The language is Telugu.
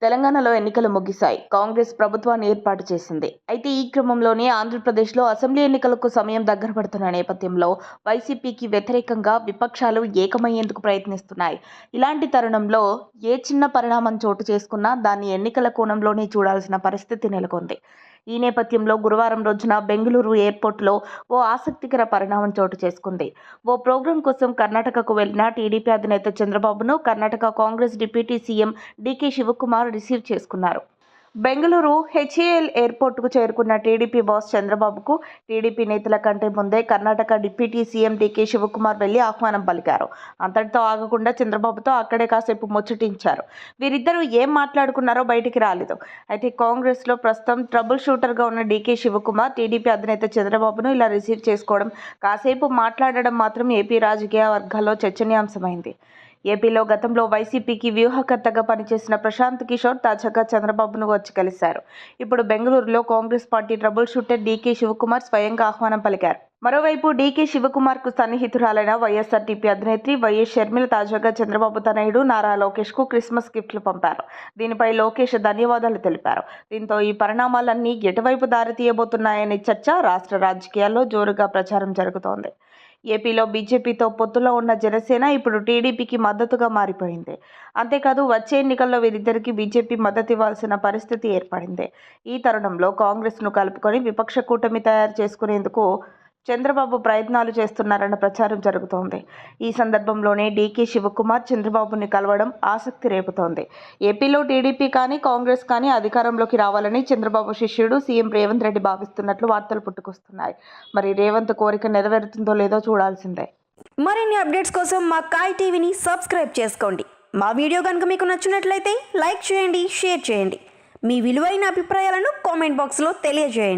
తెలంగాణలో ఎన్నికలు ముగిశాయి. కాంగ్రెస్ ప్రభుత్వాన్ని ఏర్పాటు చేసింది. అయితే ఈ క్రమంలోనే ఆంధ్రప్రదేశ్లో అసెంబ్లీ ఎన్నికలకు సమయం దగ్గర పడుతున్న నేపథ్యంలో వైసీపీకి వ్యతిరేకంగా విపక్షాలు ఏకమయ్యేందుకు ప్రయత్నిస్తున్నాయి. ఇలాంటి తరుణంలో ఏ చిన్న పరిణామం చోటు చేసుకున్నా దాన్ని ఎన్నికల కోణంలోనే చూడాల్సిన పరిస్థితి నెలకొంది. ఈ నేపథ్యంలో గురువారం రోజున బెంగళూరు ఎయిర్పోర్టులో ఓ ఆసక్తికర పరిణామం చోటు చేసుకుంది. ఓ ప్రోగ్రాం కోసం కర్ణాటకకు వెళ్లిన టీడీపీ అధినేత చంద్రబాబును Karnataka Congress deputy CM DK Shivakumar receive చేసుకున్నారు. బెంగళూరు హెచ్ఏఎల్ ఎయిర్పోర్టుకు చేరుకున్న టీడీపీ బాస్ చంద్రబాబుకు టీడీపీ నేతల కంటే ముందే కర్ణాటక డిప్యూటీ సీఎం డీకే శివకుమార్ వెళ్లి ఆహ్వానం పలికారు. అంతటితో ఆగకుండా చంద్రబాబుతో అక్కడే కాసేపు ముచ్చటించారు. వీరిద్దరూ ఏం మాట్లాడుకున్నారో బయటికి రాలేదు. అయితే కాంగ్రెస్లో ప్రస్తుతం ట్రబుల్ షూటర్గా ఉన్న డీకే శివకుమార్ టీడీపీ అధినేత చంద్రబాబును ఇలా రిసీవ్ చేసుకోవడం, కాసేపు మాట్లాడడం మాత్రం ఏపీ రాజకీయ వర్గాల్లో చర్చనీయాంశమైంది. ఏపీలో గతంలో వైసీపీకి వ్యూహకర్తగా పనిచేసిన ప్రశాంత్ కిషోర్ తాజాగా చంద్రబాబును వచ్చి కలిశారు. ఇప్పుడు బెంగళూరులో Congress party trouble shooter DK Shivakumar స్వయంగా ఆహ్వానం పలికారు. మరోవైపు డీకే శివకుమార్ కు సన్నిహితురాలైన వైఎస్ఆర్టీపీ అధినేత్రి వైఎస్ షర్మిల తాజాగా చంద్రబాబు తనయుడు నారా లోకేష్ కు క్రిస్మస్ గిఫ్ట్లు పంపారు. దీనిపై లోకేష్ ధన్యవాదాలు తెలిపారు. దీంతో ఈ పరిణామాలన్నీ ఎటువైపు దారితీయబోతున్నాయనే చర్చ రాష్ట్ర రాజకీయాల్లో జోరుగా ప్రచారం జరుగుతోంది. ఏపీలో బీజేపీతో పొత్తులో ఉన్న జనసేన ఇప్పుడు టీడీపీకి మద్దతుగా మారిపోయింది. అంతేకాదు వచ్చే ఎన్నికల్లో వీరిద్దరికీ బీజేపీ మద్దతు ఇవ్వాల్సిన పరిస్థితి ఏర్పడింది. ఈ తరుణంలో కాంగ్రెస్ను కలుపుకొని విపక్ష కూటమి తయారు చేసుకునేందుకు చంద్రబాబు ప్రయత్నాలు చేస్తున్నారన్న ప్రచారం జరుగుతోంది. ఈ సందర్భంలోనే డీకే శివకుమార్ చంద్రబాబుని కలవడం ఆసక్తి రేపుతోంది. ఏపీలో టీడీపీ కానీ కాంగ్రెస్ కానీ అధికారంలోకి రావాలని చంద్రబాబు శిష్యుడు సీఎం రేవంత్ రెడ్డి భావిస్తున్నట్లు వార్తలు పుట్టుకొస్తున్నాయి. మరి రేవంత్ కోరిక నెరవేరుతుందో లేదో చూడాల్సిందే. మరిన్ని అప్డేట్స్ కోసం మా కాయ్ టీవీని సబ్స్క్రైబ్ చేసుకోండి. మా వీడియో కనుక మీకు నచ్చినట్లయితే లైక్ చేయండి, షేర్ చేయండి. మీ విలువైన అభిప్రాయాలను కామెంట్ బాక్స్లో తెలియజేయండి.